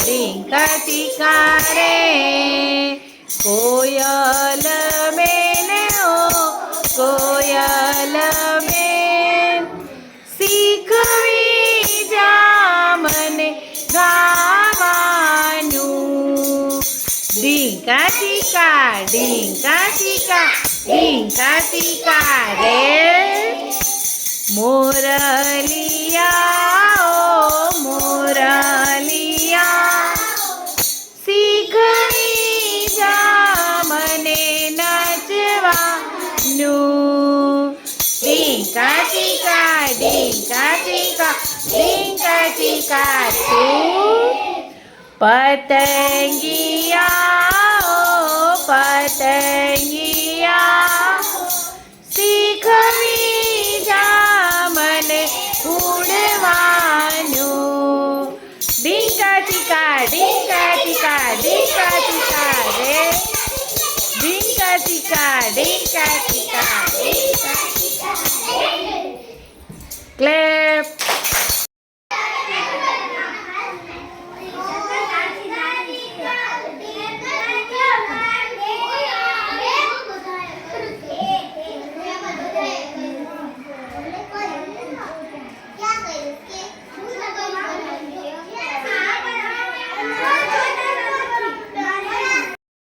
ढिंका चिका रे कोयल बेन ओ कोयल बेन શીખવી જા મને ગાવાનું ઢીંકા ચીકા રે મોરલિયા ઓ મોરલિયા શીખવી જા મને નાચવાનું ઢીંકા ચીકા તું પતંગિયા ઓ પતંગિયા શીખવી જા મને ઉડવાનું ઢીંકા ચીકા રે ઢીંકા ચીકા ક્લે